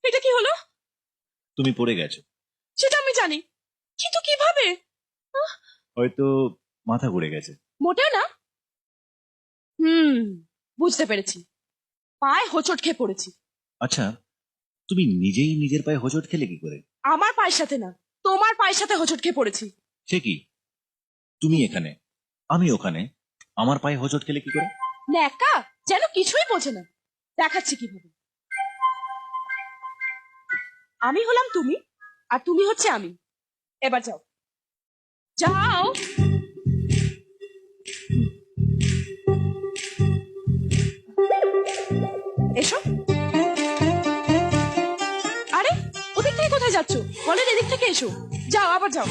এটা কি হলো? তুমি পড়ে গেছো। সেটা আমি জানি, কিন্তু কিভাবে? হয়তো মাথা ঘুরে গেছে। মোটেও না। বুঝতে পেরেছি, পায়ে হোঁচট খেয়ে পড়েছি। আচ্ছা, তুমি নিজেই নিজের পায়ে হোঁচট খেলে কি করে? আমার পায়ের সাথে না, তোমার পায়ের সাথে হোঁচট খেয়ে পড়েছি। সে কি, তুমি এখানে আমি ওখানে, আমার পায়ে হোঁচট খেলে কি করে? ন্যাকা, যেন কিছুই বোঝে না। দেখাচ্ছি কিভাবে। আমি হলাম তুমি, আর তুমি হচ্ছে আমি। এবার যাও, যাও। এসো। আরে, ওদিক থেকে কোথায় যাচ্ছ? বলেন এদিক থেকে এসো। যাও, আবার যাও।